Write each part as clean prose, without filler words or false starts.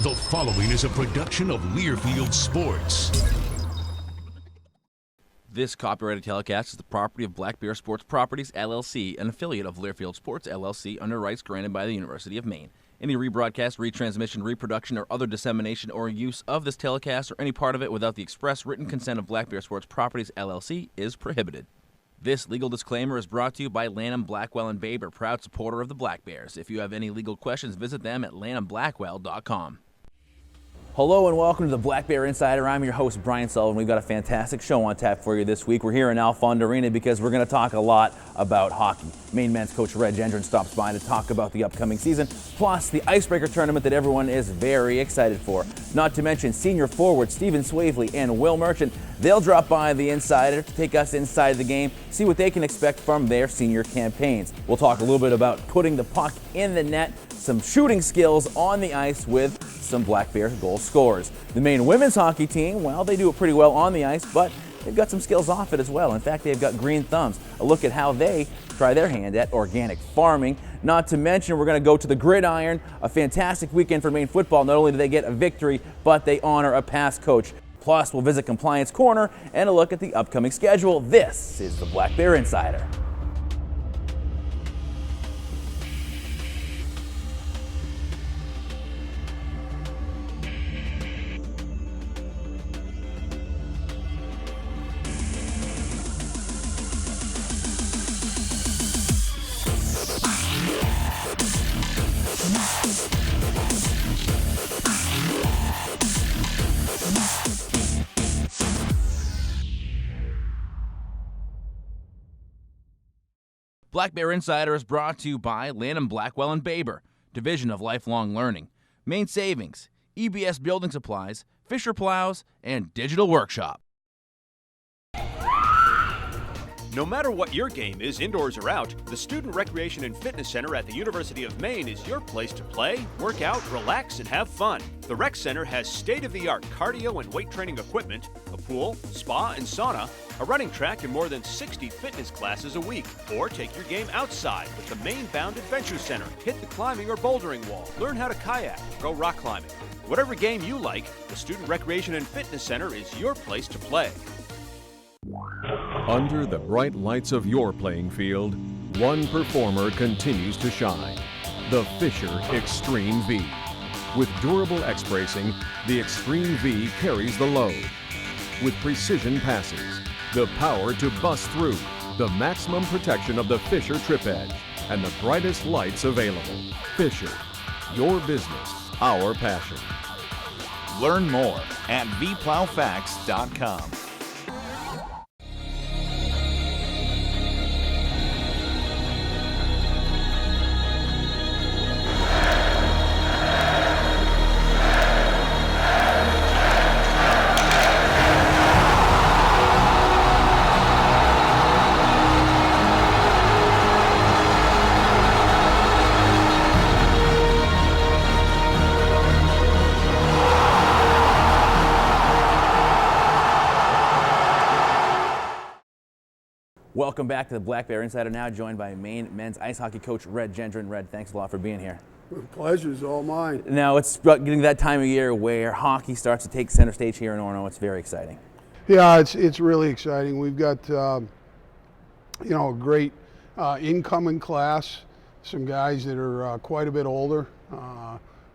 The following is a production of Learfield Sports. This copyrighted telecast is the property of Black Bear Sports Properties, LLC, an affiliate of Learfield Sports, LLC, under rights granted by the University of Maine. Any rebroadcast, retransmission, reproduction, or other dissemination or use of this telecast or any part of it without the express written consent of Black Bear Sports Properties, LLC, is prohibited. This legal disclaimer is brought to you by Lanham, Blackwell & Babe, a proud supporter of the Black Bears. If you have any legal questions, visit them at lanhamblackwell.com. Hello and welcome to the Black Bear Insider. I'm your host, Brian Sullivan. We've got a fantastic show on tap for you this week. We're here in Alfond Arena because we're going to talk a lot about hockey. Maine men's coach Coach Gendron stops by to talk about the upcoming season, plus the icebreaker tournament that everyone is very excited for. Not to mention senior forwards Stephen Swavely and Will Merchant. They'll drop by the Insider to take us inside the game, see what they can expect from their senior campaigns. We'll talk a little bit about putting the puck in the net, some shooting skills on the ice with some Black Bear goal scorers. The Maine women's hockey team, well, they do it pretty well on the ice, but they've got some skills off it as well. In fact, they've got green thumbs. A look at how they try their hand at organic farming. Not to mention, we're going to go to the gridiron. A fantastic weekend for Maine football. Not only do they get a victory, but they honor a past coach. Plus, we'll visit Compliance Corner and a look at the upcoming schedule. This is the Black Bear Insider. Black Bear Insider is brought to you by Lanham, Blackwell & Baber, Division of Lifelong Learning, Maine Savings, EBS Building Supplies, Fisher Plows, and Digital Workshop. No matter what your game is, indoors or out, the Student Recreation and Fitness Center at the University of Maine is your place to play, work out, relax, and have fun. The Rec Center has state-of-the-art cardio and weight training equipment, a pool, spa, and sauna, a running track, and more than 60 fitness classes a week. Or take your game outside with the Maine-bound Adventure Center. Hit the climbing or bouldering wall. Learn how to kayak, go rock climbing. Whatever game you like, the Student Recreation and Fitness Center is your place to play. Under the bright lights of your playing field, one performer continues to shine. The Fisher Extreme V. With durable X-bracing, the Extreme V carries the load. With precision passes, the power to bust through, the maximum protection of the Fisher Trip Edge, and the brightest lights available. Fisher, your business, our passion. Learn more at vplowfacts.com. Welcome back to the Black Bear Insider, now joined by Maine men's ice hockey coach Coach Gendron. Red, thanks a lot for being here. The pleasure's all mine. Now, it's getting that time of year where hockey starts to take center stage here in Orono. It's very exciting. Yeah, it's really exciting. We've got a great incoming class, some guys that are quite a bit older.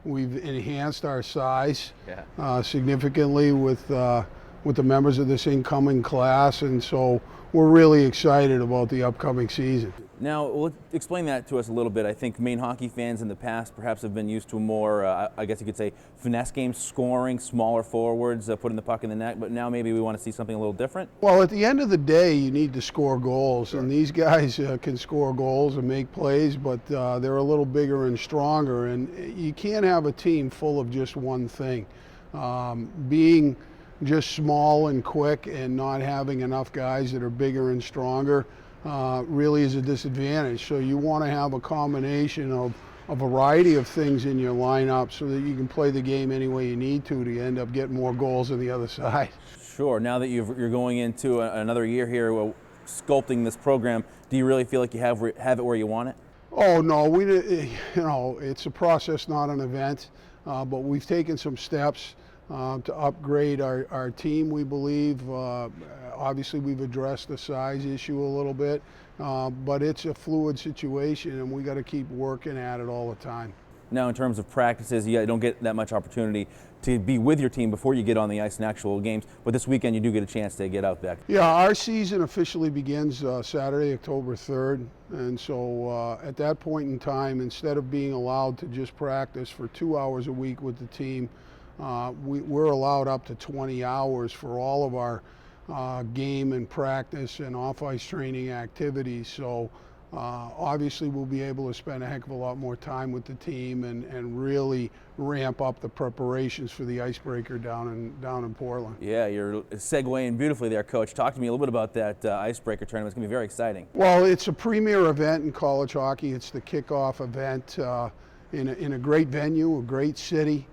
We've enhanced our size significantly with the members of this incoming class, and so we're really excited about the upcoming season. Now, explain that to us a little bit. I think Maine hockey fans in the past perhaps have been used to more, I guess you could say, finesse game, scoring, smaller forwards, putting the puck in the net, but now maybe we want to see something a little different? Well, at the end of the day, you need to score goals, sure. And these guys can score goals and make plays, but they're a little bigger and stronger, and you can't have a team full of just one thing. Being just small and quick and not having enough guys that are bigger and stronger really is a disadvantage. So you want to have a combination of a variety of things in your lineup so that you can play the game any way you need to end up getting more goals on the other side. Sure. Now that you're going into another year here sculpting this program, do you really feel like you have it where you want it? Oh no, it's a process, not an event. but we've taken some steps to upgrade our team, we believe. Obviously, we've addressed the size issue a little bit, but it's a fluid situation, and we got to keep working at it all the time. Now, in terms of practices, you don't get that much opportunity to be with your team before you get on the ice in actual games, but this weekend you do get a chance to get out there. Yeah, our season officially begins Saturday, October 3rd, and so at that point in time, instead of being allowed to just practice for 2 hours a week with the team, we're allowed up to 20 hours for all of our game and practice and off-ice training activities. So obviously we'll be able to spend a heck of a lot more time with the team and really ramp up the preparations for the icebreaker down in Portland. Yeah, you're segueing beautifully there, Coach. Talk to me a little bit about that icebreaker tournament. It's going to be very exciting. Well, it's a premier event in college hockey. It's the kickoff event in a great venue, a great city,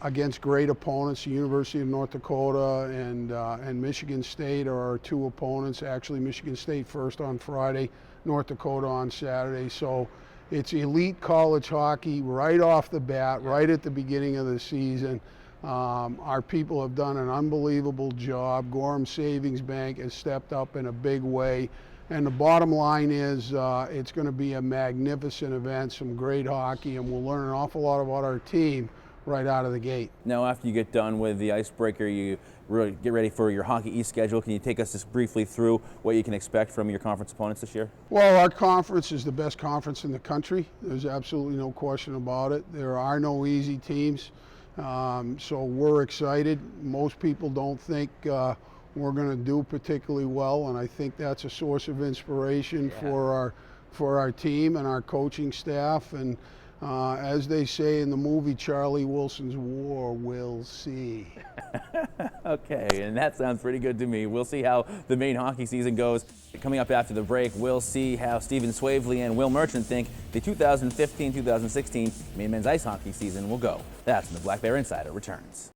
against great opponents. The University of North Dakota and Michigan State are our two opponents. Actually, Michigan State first on Friday, North Dakota on Saturday. So it's elite college hockey right off the bat, right at the beginning of the season. Our people have done an unbelievable job. Gorham Savings Bank has stepped up in a big way. And the bottom line is it's going to be a magnificent event, some great hockey, and we'll learn an awful lot about our team right out of the gate. Now, after you get done with the icebreaker, you really get ready for your Hockey East schedule. Can you take us just briefly through what you can expect from your conference opponents this year? Well, our conference is the best conference in the country. There's absolutely no question about it. There are no easy teams, so we're excited. Most people don't think we're going to do particularly well, and I think that's a source of inspiration for our team and our coaching staff. And as they say in the movie Charlie Wilson's War, we'll see. Okay, and that sounds pretty good to me. We'll see how the Maine hockey season goes. Coming up after the break, we'll see how Stephen Swavely and Will Merchant think the 2015-2016 Maine men's ice hockey season will go. That's when the Black Bear Insider returns.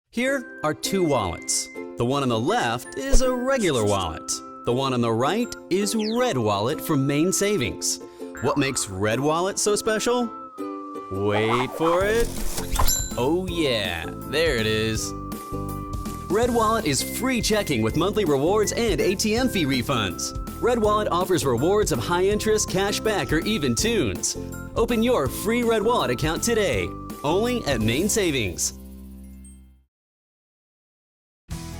Here are two wallets. The one on the left is a regular wallet. The one on the right is Red Wallet from Maine Savings. What makes Red Wallet so special? Wait for it. Oh yeah, there it is. Red Wallet is free checking with monthly rewards and ATM fee refunds. Red Wallet offers rewards of high interest, cash back, or even tunes. Open your free Red Wallet account today, only at Maine Savings.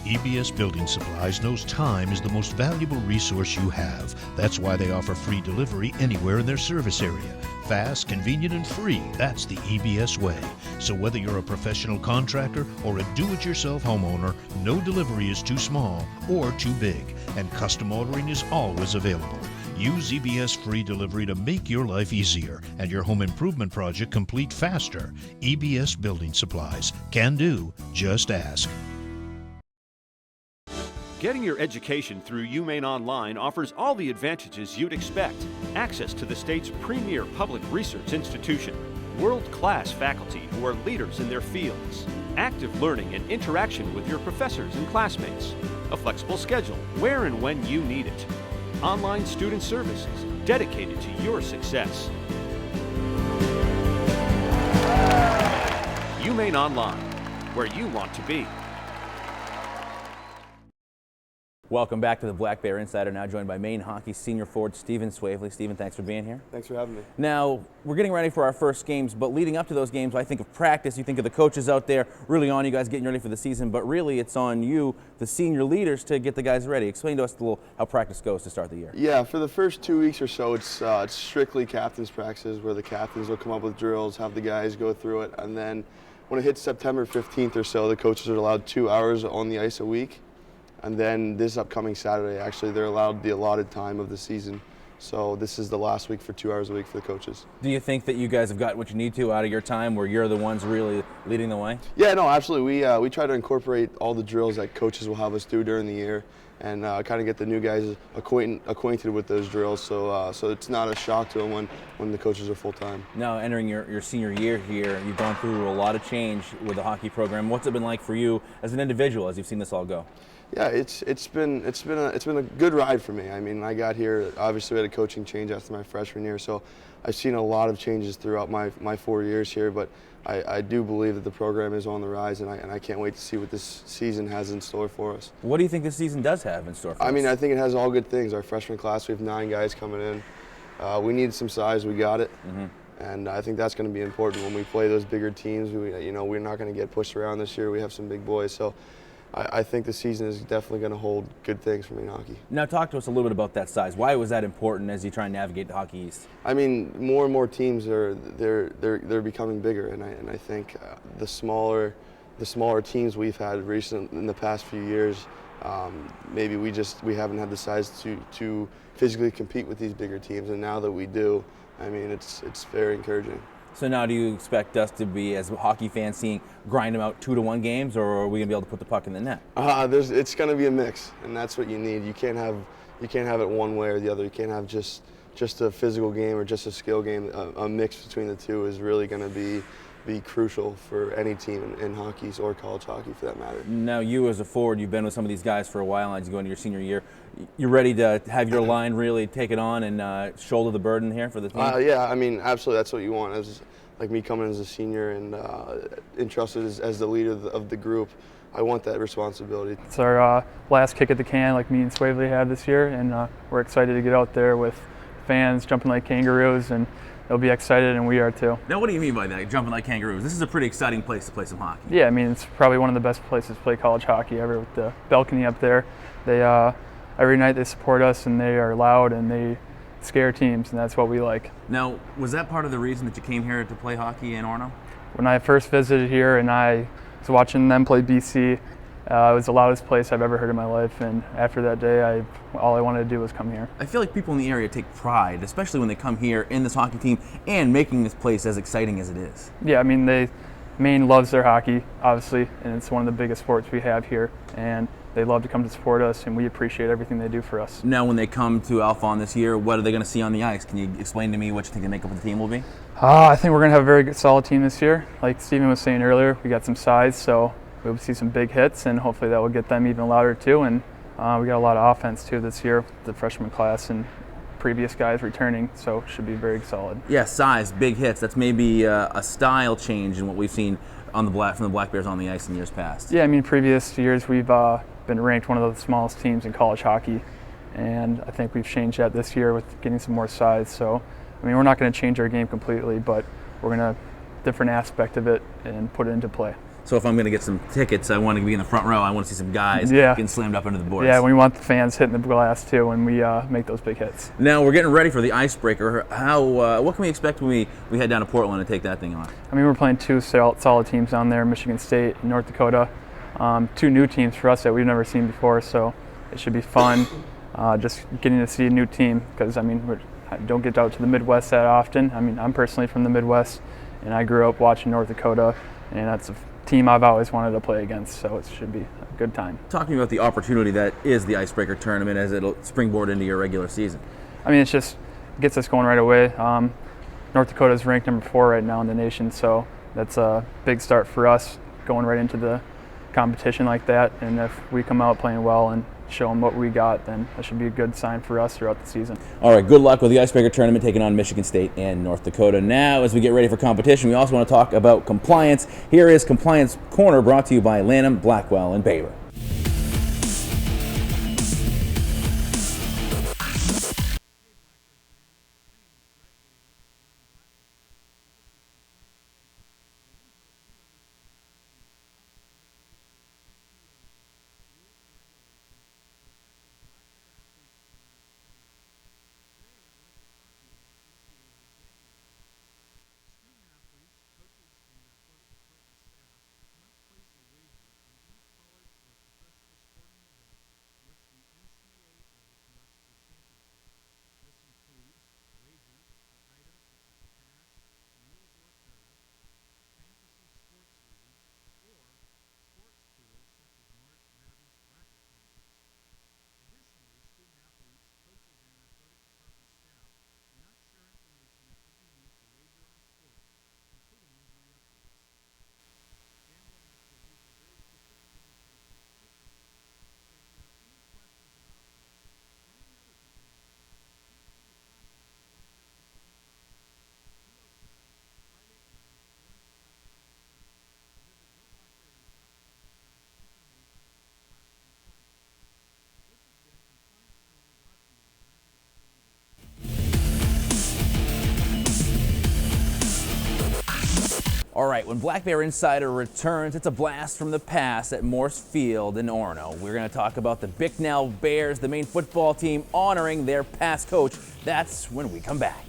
EBS Building Supplies knows time is the most valuable resource you have. That's why they offer free delivery anywhere in their service area. Fast, convenient, and free. That's the EBS way. So whether you're a professional contractor or a do-it-yourself homeowner, no delivery is too small or too big, and custom ordering is always available. Use EBS free delivery to make your life easier and your home improvement project complete faster. EBS Building Supplies. Can do. Just ask. Getting your education through UMaine Online offers all the advantages you'd expect. Access to the state's premier public research institution, world-class faculty who are leaders in their fields, active learning and interaction with your professors and classmates, a flexible schedule where and when you need it, online student services dedicated to your success. UMaine Online, where you want to be. Welcome back to the Black Bear Insider, now joined by Maine hockey senior forward Stephen Swavely. Stephen, thanks for being here. Thanks for having me. Now, we're getting ready for our first games, but leading up to those games, I think of practice. You think of the coaches out there really on you guys getting ready for the season, but really it's on you, the senior leaders, to get the guys ready. Explain to us a little how practice goes to start the year. Yeah, for the first 2 weeks or so, it's strictly captain's practices where the captains will come up with drills, have the guys go through it, and then when it hits September 15th or so, the coaches are allowed 2 hours on the ice a week. And then this upcoming Saturday, actually, they're allowed the allotted time of the season. So this is the last week for 2 hours a week for the coaches. Do you think that you guys have got what you need to out of your time where you're the ones really leading the way? Yeah, no, absolutely. We try to incorporate all the drills that coaches will have us do during the year and kind of get the new guys acquainted with those drills so it's not a shock to them when the coaches are full-time. Now, entering your senior year here, you've gone through a lot of change with the hockey program. What's it been like for you as an individual as you've seen this all go? Yeah, it's been a good ride for me. I mean, I got here, obviously we had a coaching change after my freshman year, so I've seen a lot of changes throughout my 4 years here, but I do believe that the program is on the rise, and I can't wait to see what this season has in store for us. What do you think this season does have in store for us? I mean, I think it has all good things. Our freshman class, we have 9 guys coming in. We needed some size, we got it. And I think that's going to be important when we play those bigger teams. We're not going to get pushed around this year. We have some big boys. So I think the season is definitely going to hold good things for Maine hockey. Now talk to us a little bit about that size. Why was that important as you try and navigate the Hockey East? I mean, more and more teams they're becoming bigger, and I think the smaller teams we've had in the past few years, maybe we haven't had the size to physically compete with these bigger teams, and now that we do, I mean, it's very encouraging. So now do you expect us to be, as hockey fans, grind them out 2-1 games, or are we going to be able to put the puck in the net? It's going to be a mix, and that's what you need. You can't have it one way or the other. You can't have just a physical game or just a skill game. A mix between the two is really going to be crucial for any team in hockey or college hockey for that matter. Now you as a forward, you've been with some of these guys for a while as you go into your senior year. You're ready to have your line really take it on and shoulder the burden here for the team? Yeah, I mean, absolutely, that's what you want. As like me coming as a senior and entrusted as the leader of the group, I want that responsibility. It's our last kick at the can like me and Swavely had this year, and we're excited to get out there with fans jumping like kangaroos, and they'll be excited, and we are too. Now, what do you mean by that, jumping like kangaroos? This is a pretty exciting place to play some hockey. Yeah, I mean, it's probably one of the best places to play college hockey ever with the balcony up there. They every night they support us, and they are loud, and they scare teams, and that's what we like. Now, was that part of the reason that you came here to play hockey in Orono? When I first visited here and I was watching them play BC, it was the loudest place I've ever heard in my life, and after that day, all I wanted to do was come here. I feel like people in the area take pride, especially when they come here in this hockey team and making this place as exciting as it is. Yeah, I mean, Maine loves their hockey, obviously, and it's one of the biggest sports we have here, and they love to come to support us, and we appreciate everything they do for us. Now, when they come to Alfond this year, what are they going to see on the ice? Can you explain to me what you think the makeup of the team will be? I think we're going to have a very good, solid team this year. Like Steven was saying earlier, we got some size, so we'll see some big hits, and hopefully that will get them even louder too. And we got a lot of offense too this year, the freshman class and previous guys returning, so it should be very solid. Yeah, size, big hits. That's maybe a style change in what we've seen from the Black Bears on the ice in years past. Yeah, I mean, previous years we've been ranked one of the smallest teams in college hockey, and I think we've changed that this year with getting some more size. So, I mean, we're not going to change our game completely, but we're going to different aspect of it and put it into play. So if I'm going to get some tickets, I want to be in the front row. I want to see some guys getting slammed up into the boards. Yeah, we want the fans hitting the glass too when we make those big hits. Now we're getting ready for the icebreaker. What can we expect when we head down to Portland and take that thing on? I mean, we're playing 2 solid teams down there, Michigan State and North Dakota. 2 new teams for us that we've never seen before, so it should be fun. Just getting to see a new team because, I mean, I don't get out to the Midwest that often. I mean, I'm personally from the Midwest, and I grew up watching North Dakota, and that's a team I've always wanted to play against, so it should be a good time. Talking about the opportunity that is the icebreaker tournament as it'll springboard into your regular season. I mean, it just gets us going right away. North Dakota is ranked number 4 right now in the nation, so that's a big start for us going right into the competition like that, and if we come out playing well and show them what we got, then that should be a good sign for us throughout the season. All right, good luck with the Icebreaker Tournament taking on Michigan State and North Dakota. Now, as we get ready for competition, we also want to talk about compliance. Here is Compliance Corner brought to you by Lanham, Blackwell, and Baber. All right, when Black Bear Insider returns, it's a blast from the past at Morse Field in Orono. We're going to talk about the Bicknell Bears, the Maine football team, honoring their past coach. That's when we come back.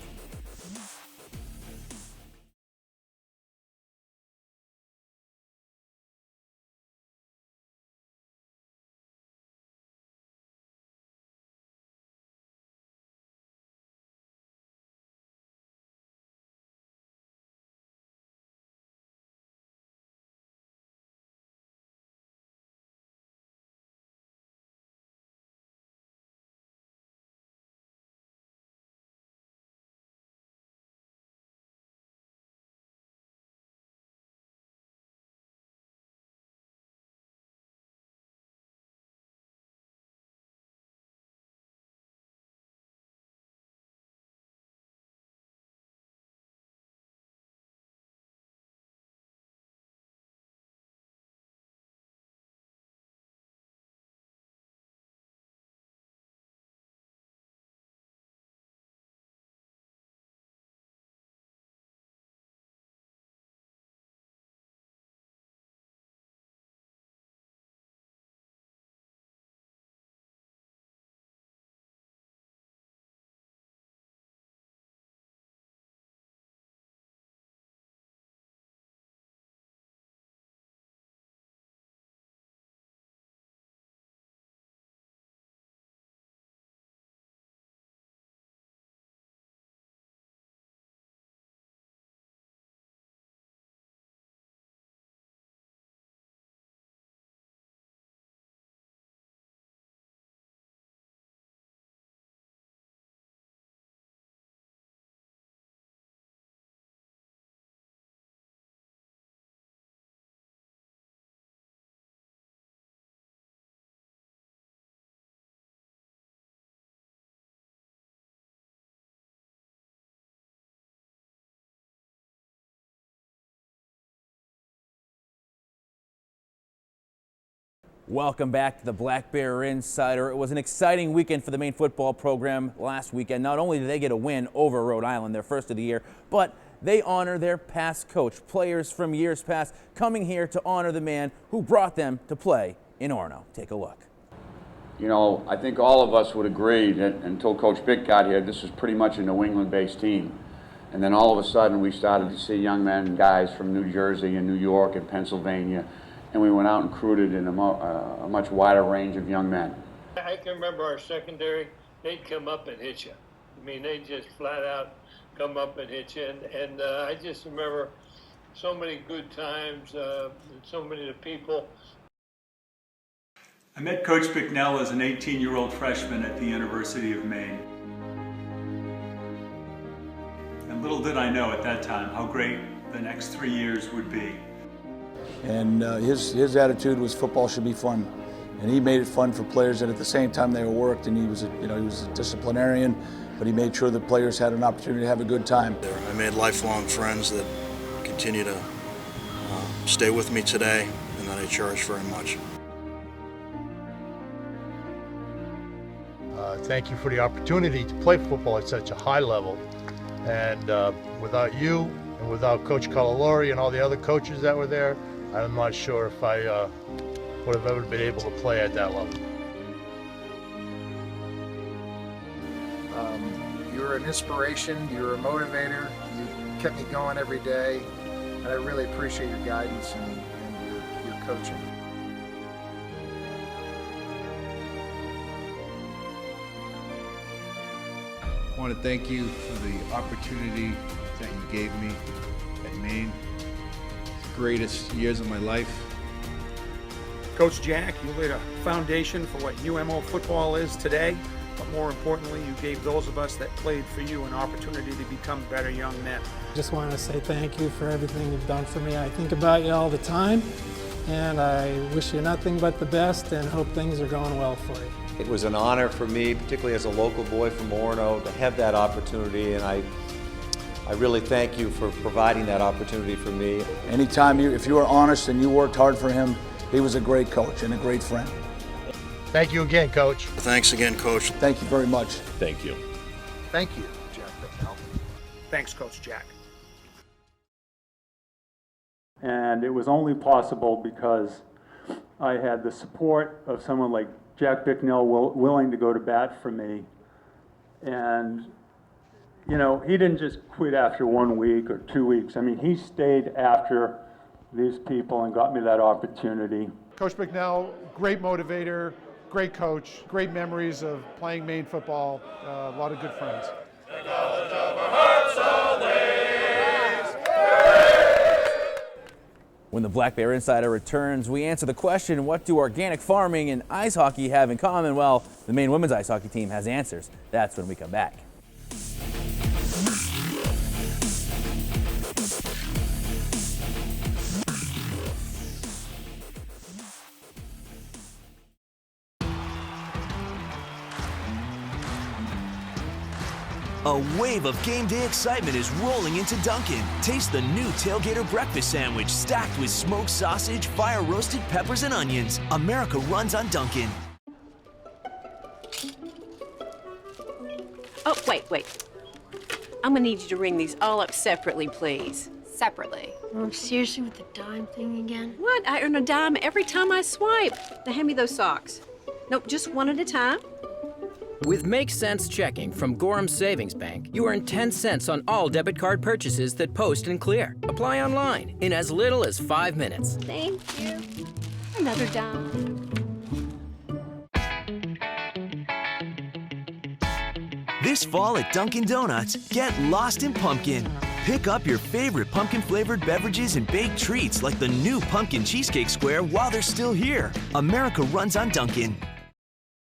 Welcome back to the Black Bear Insider. It was an exciting weekend for the Maine football program last weekend. Not only did they get a win over Rhode Island, their first of the year, but they honor their past coach. Players from years past coming here to honor the man who brought them to play in Orono. Take a look. You know, I think all of us would agree that until Coach Bick got here, this was pretty much a New England-based team. And then all of a sudden we started to see young men and guys from New Jersey and New York and Pennsylvania, and we went out and recruited in a much wider range of young men. I can remember our secondary, they'd come up and hit you. I mean, they just flat out come up and hit you. And I just remember so many good times, so many of the people. I met Coach Bicknell as an 18-year-old freshman at the University of Maine. And little did I know at that time how great the next 3 years would be. And his attitude was football should be fun, and he made it fun for players. And at the same time, they were worked, and he was a disciplinarian, but he made sure that players had an opportunity to have a good time. I made lifelong friends that continue to stay with me today, and that I cherish very much. Thank you for the opportunity to play football at such a high level, and without you and without Coach Calalori and all the other coaches that were there, I'm not sure if I would have ever been able to play at that level. You were an inspiration, you were a motivator, you kept me going every day, and I really appreciate your guidance and your coaching. I want to thank you for the opportunity that you gave me at Maine. It's the greatest years of my life. Coach Jack, you laid a foundation for what UMO football is today, but more importantly, you gave those of us that played for you an opportunity to become better young men. Just want to say thank you for everything you've done for me. I think about you all the time, and I wish you nothing but the best and hope things are going well for you. It was an honor for me, particularly as a local boy from Orono, to have that opportunity, and I really thank you for providing that opportunity for me. Anytime if you were honest and you worked hard for him, he was a great coach and a great friend. Thank you again, Coach. Thanks again, Coach. Thank you very much. Thank you. Thank you, Jack Bicknell. Thanks, Coach Jack. And it was only possible because I had the support of someone like Jack Bicknell willing to go to bat for me. And, you know, he didn't just quit after 1 week or 2 weeks. I mean, he stayed after these people and got me that opportunity. Coach Bicknell, great motivator, great coach, great memories of playing Maine football, a lot of good friends. When the Black Bear Insider returns, we answer the question, what do organic farming and ice hockey have in common? Well, the Maine women's ice hockey team has answers. That's when we come back. A wave of game day excitement is rolling into Dunkin'. Taste the new Tailgater Breakfast Sandwich stacked with smoked sausage, fire-roasted peppers, and onions. America runs on Dunkin'. Oh, wait. I'm gonna need you to ring these all up separately, please. Separately? Oh, seriously, with the dime thing again? What? I earn a dime every time I swipe. Now hand me those socks. Nope, just one at a time. With Make Sense Checking from Gorham Savings Bank, you earn 10 cents on all debit card purchases that post and clear. Apply online in as little as 5 minutes. Thank you. Another dime. This fall at Dunkin' Donuts, get lost in pumpkin. Pick up your favorite pumpkin-flavored beverages and baked treats like the new Pumpkin Cheesecake Square while they're still here. America runs on Dunkin'.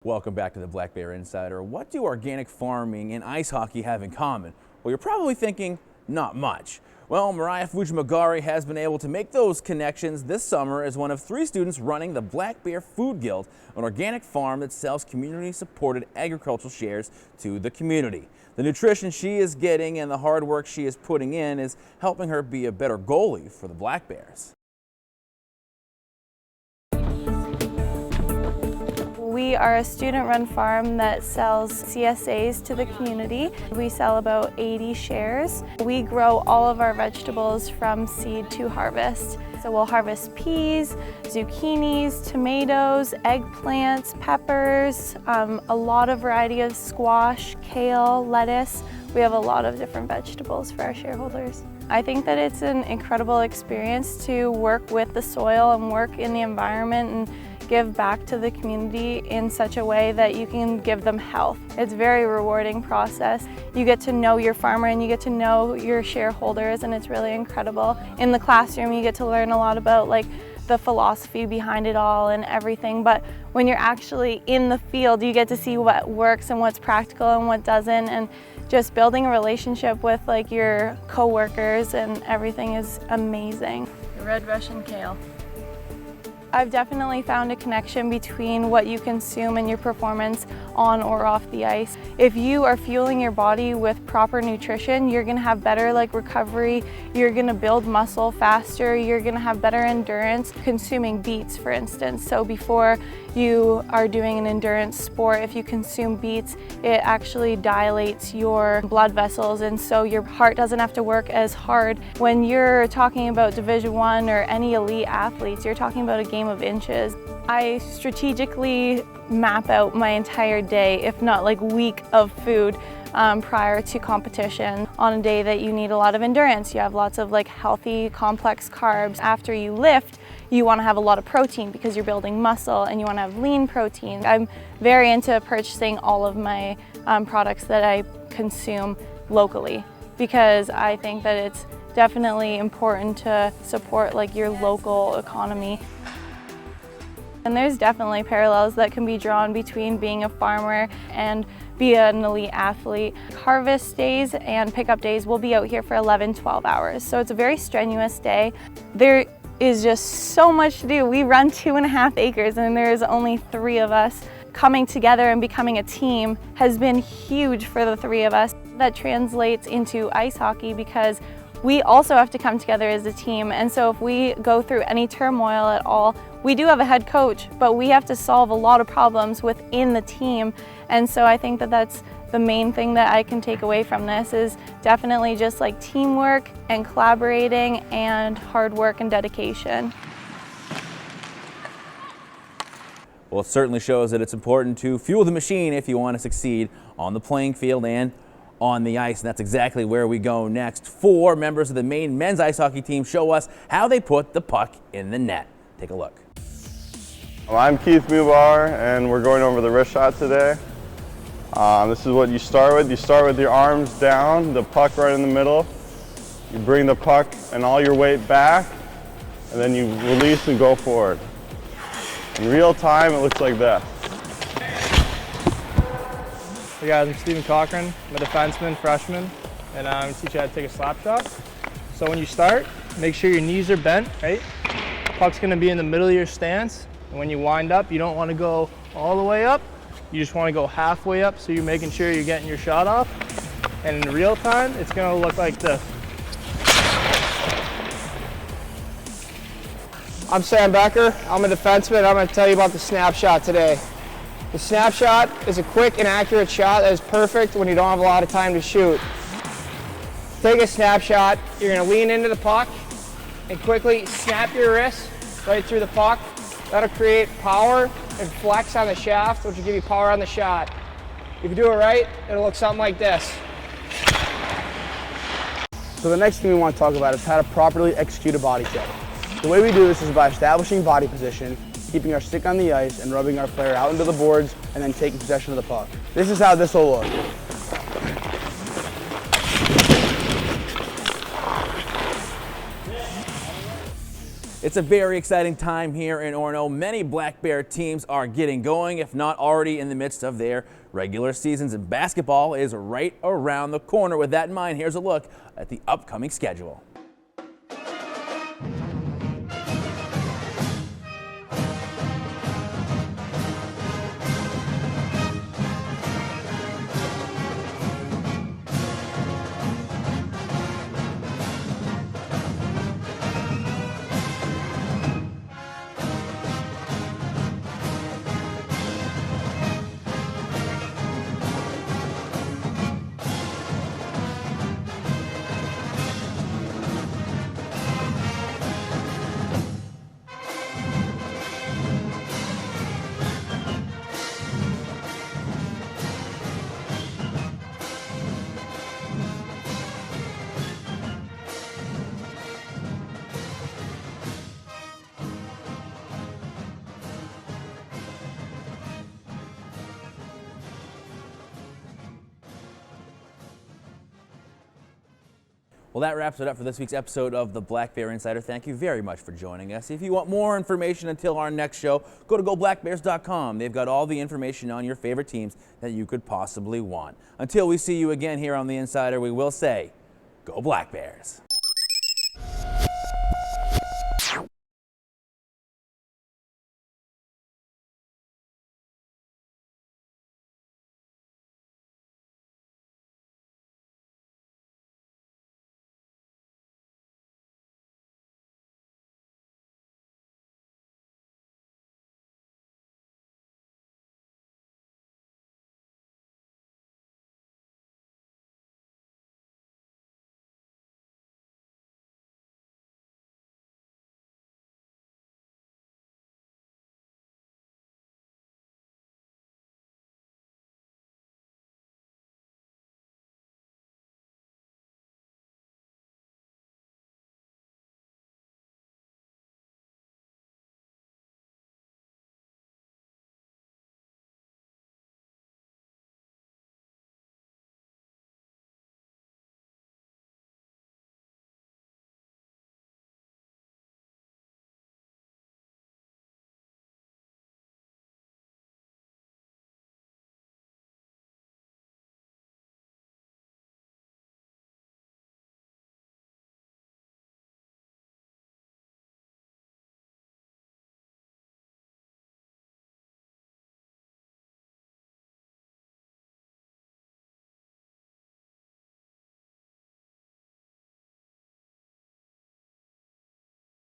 Welcome back to the Black Bear Insider. What do organic farming and ice hockey have in common? Well, you're probably thinking, not much. Well, Mariah Fujimagari has been able to make those connections this summer as one of 3 students running the Black Bear Food Guild, an organic farm that sells community-supported agricultural shares to the community. The nutrition she is getting and the hard work she is putting in is helping her be a better goalie for the Black Bears. We are a student-run farm that sells CSAs to the community. We sell about 80 shares. We grow all of our vegetables from seed to harvest. So we'll harvest peas, zucchinis, tomatoes, eggplants, peppers, a lot of variety of squash, kale, lettuce. We have a lot of different vegetables for our shareholders. I think that it's an incredible experience to work with the soil and work in the environment and give back to the community in such a way that you can give them health. It's a very rewarding process. You get to know your farmer and you get to know your shareholders, and it's really incredible. In the classroom you get to learn a lot about the philosophy behind it all and everything, but when you're actually in the field you get to see what works and what's practical and what doesn't, and just building a relationship with your co-workers and everything is amazing. The red Russian kale. I've definitely found a connection between what you consume and your performance on or off the ice. If you are fueling your body with proper nutrition, you're gonna have better recovery, you're gonna build muscle faster, you're gonna have better endurance. Consuming beets, for instance. So before you are doing an endurance sport, if you consume beets, it actually dilates your blood vessels, and so your heart doesn't have to work as hard. When you're talking about Division I or any elite athletes, you're talking about a game of inches. I strategically map out my entire day, if not week of food prior to competition. On a day that you need a lot of endurance, you have lots of healthy, complex carbs. After you lift, you want to have a lot of protein because you're building muscle, and you want to have lean protein. I'm very into purchasing all of my products that I consume locally because I think that it's definitely important to support your local economy. And there's definitely parallels that can be drawn between being a farmer and be an elite athlete. Harvest days and pickup days will be out here for 11-12 hours. So it's a very strenuous day. There is just so much to do. We run 2.5 acres and there's only 3 of us. Coming together and becoming a team has been huge for the 3 of us. That translates into ice hockey because we also have to come together as a team, and so if we go through any turmoil at all, we do have a head coach, but we have to solve a lot of problems within the team, and so I think that that's the main thing that I can take away from this is definitely just like teamwork and collaborating and hard work and dedication. Well, it certainly shows that it's important to fuel the machine if you want to succeed on the playing field and on the ice. And that's exactly where we go next. 4 members of the Maine men's ice hockey team show us how they put the puck in the net. Take a look. I'm Keith Mubauer, and we're going over the wrist shot today. This is what you start with. You start with your arms down, the puck right in the middle. You bring the puck and all your weight back, and then you release and go forward. In real time, it looks like this. Hey guys, I'm Steven Cochran. I'm a defenseman, freshman, and I'm going to teach you how to take a slap shot. So when you start, make sure your knees are bent, right? Puck's going to be in the middle of your stance, and when you wind up, you don't want to go all the way up. You just want to go halfway up, so you're making sure you're getting your shot off. And in real time, it's going to look like this. I'm Sam Becker. I'm a defenseman. I'm going to tell you about the snapshot today. The snapshot is a quick and accurate shot that is perfect when you don't have a lot of time to shoot. Take a snapshot. You're going to lean into the puck and quickly snap your wrist right through the puck. That'll create power and flex on the shaft, which will give you power on the shot. If you do it right, it'll look something like this. So the next thing we want to talk about is how to properly execute a body check. The way we do this is by establishing body position, keeping our stick on the ice, and rubbing our player out into the boards, and then taking possession of the puck. This is how this will look. It's a very exciting time here in Orono. Many Black Bear teams are getting going, if not already in the midst of their regular seasons, and basketball is right around the corner. With that in mind, here's a look at the upcoming schedule. Well, that wraps it up for this week's episode of the Black Bear Insider. Thank you very much for joining us. If you want more information until our next show, go to GoBlackBears.com. They've got all the information on your favorite teams that you could possibly want. Until we see you again here on the Insider, we will say, Go Black Bears.